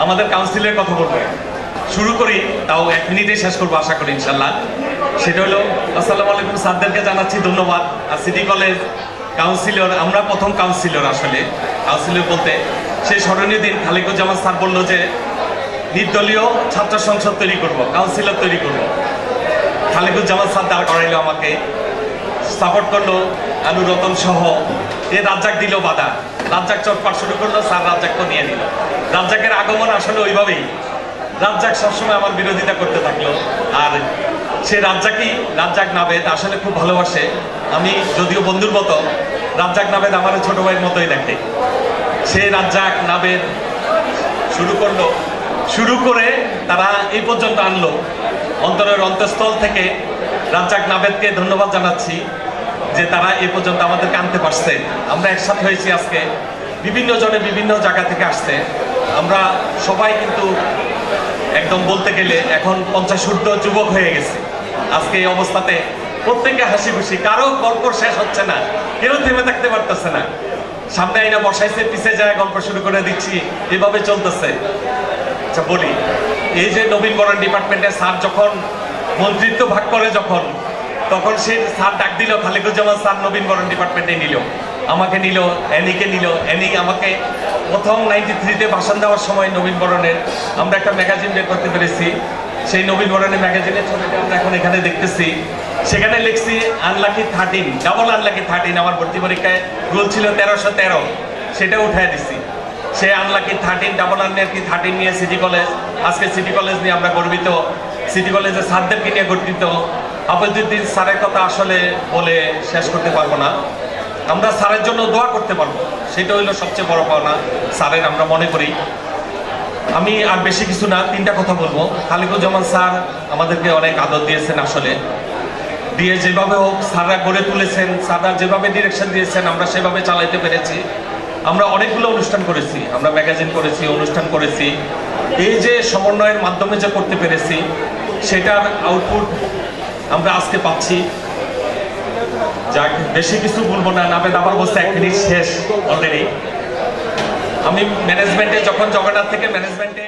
আমাদের কাউন্সিলের কথা বলবো। শুরু করি, তাও 1 মিনিটে শেষ করবো আশা করি ইনশাল্লাহ। সেটা হলো, আসসালামু আলাইকুম, স্যারদেরকে জানাচ্ছি ধন্যবাদ। আর সিটি কলেজ কাউন্সিলর, আমরা প্রথম কাউন্সিলর, আসলে কাউন্সিলর বলতে সেই স্মরণীয় দিন খালিকুজ্জামান স্যার বললো যে নির্দলীয় ছাত্র সংসদ তৈরি করব, কাউন্সিলর তৈরি করব। খালিকুজ্জামান স্যার দাঁড় করাইলো, আমাকে সাপোর্ট করলো, আলু রতন সহ। রাজ্জাক দিল বাধা, রাজ্জাক চটপাট শুরু করলো, স্যার রাজ্জাককে নিয়ে নিল। রাজ্জাকের আগমন আসলে ওইভাবেই, রাজ্জাক সবসময় আমার বিরোধিতা করতে থাকলো। আর সে রাজ্জাক নাবেদ আসলে খুব ভালোবাসে। আমি যদিও বন্ধুর মতো, রাজ্জাক নাবেদ আমার ছোট ভাইয়ের মতোই দেখে। সে রাজ্জাক নাবেদ শুরু করে তারা এই পর্যন্ত আনলো। অন্তরের অন্তঃস্থল থেকে রাজ্জাক নাবেদকে ধন্যবাদ জানাচ্ছি যে তারা এই পর্যন্ত আমাদেরকে আনতে পারছে। আমরা একসাথে হয়েছি আজকে, বিভিন্ন জনে বিভিন্ন জায়গা থেকে আসছে। আমরা সবাই কিন্তু একদম বলতে গেলে এখন 50 ঊর্ধ্ব যুবক হয়ে গেছে। আজকে এই অবস্থাতে প্রত্যেকে হাসি খুশি, কারো গল্প শেষ হচ্ছে না, কেউ থেমে থাকতে পারতেছে না। সামনে আইনা বসাইছে, পিছিয়ে যায় গল্প শুরু করে দিচ্ছি, এভাবে চলতেছে। আচ্ছা বলি, এই যে নবীনবরণ ডিপার্টমেন্টে স্যার যখন মন্ত্রিত্ব ভাগ করে, তখন সে স্যার ডাক দিল, খালিকুজ্জামান স্যার নবীনবরণ ডিপার্টমেন্টে নিল, আমাকে নিল, অ্যানিকে নিল। অ্যানি আমাকে প্রথম 93-তে ভাষণ দেওয়ার সময় নবীনবরণের আমরা একটা ম্যাগাজিন বের করতে পেরেছি। সেই নবীনবরণের ম্যাগাজিনের ছবিটা আমরা এখন এখানে দেখতেছি। সেখানে লিখছি আনলাকি 13, ডাবল আনলাকি 13। আমার ভর্তি পরীক্ষায় রোল ছিল 1313, সেটা উঠায় দিছি। সে আনলাকি 13, ডাবল আনলাকি 13 নিয়ে সিটি কলেজ, আজকে সিটি কলেজ নিয়ে আমরা গর্বিত। সিটি কলেজের স্যারদেরকে নিয়ে গর্বিত। আবদুদ্দিন স্যারের কথা আসলে বলে শেষ করতে পারবো না। আমরা স্যারের জন্য দোয়া করতে পারবো, সেটা হইলো সবচেয়ে বড় পাওনা স্যারের, আমরা মনে করি। আমি আর বেশি কিছু না, 3টা কথা বলবো। খালিকুজ্জামান স্যার আমাদেরকে অনেক আদর দিয়েছেন, আসলে দিয়ে যেভাবে হোক স্যাররা গড়ে তুলেছেন, স্যাররা যেভাবে ডিরেকশন দিয়েছেন আমরা সেভাবে চালাইতে পেরেছি। আমরা অনেকগুলো অনুষ্ঠান করেছি, আমরা ম্যাগাজিন করেছি, অনুষ্ঠান করেছি। এই যে সমন্বয়ের মাধ্যমে যে করতে পেরেছি, সেটার আউটপুট আমরা আজকে পাচ্ছি। যাক, বেশি কিছু বলবো না, নাবেদ আবার বলছে 1 মিনিট শেষ অলরেডি। আমি ম্যানেজমেন্টে যখন জগন্নাথ থেকে ম্যানেজমেন্টে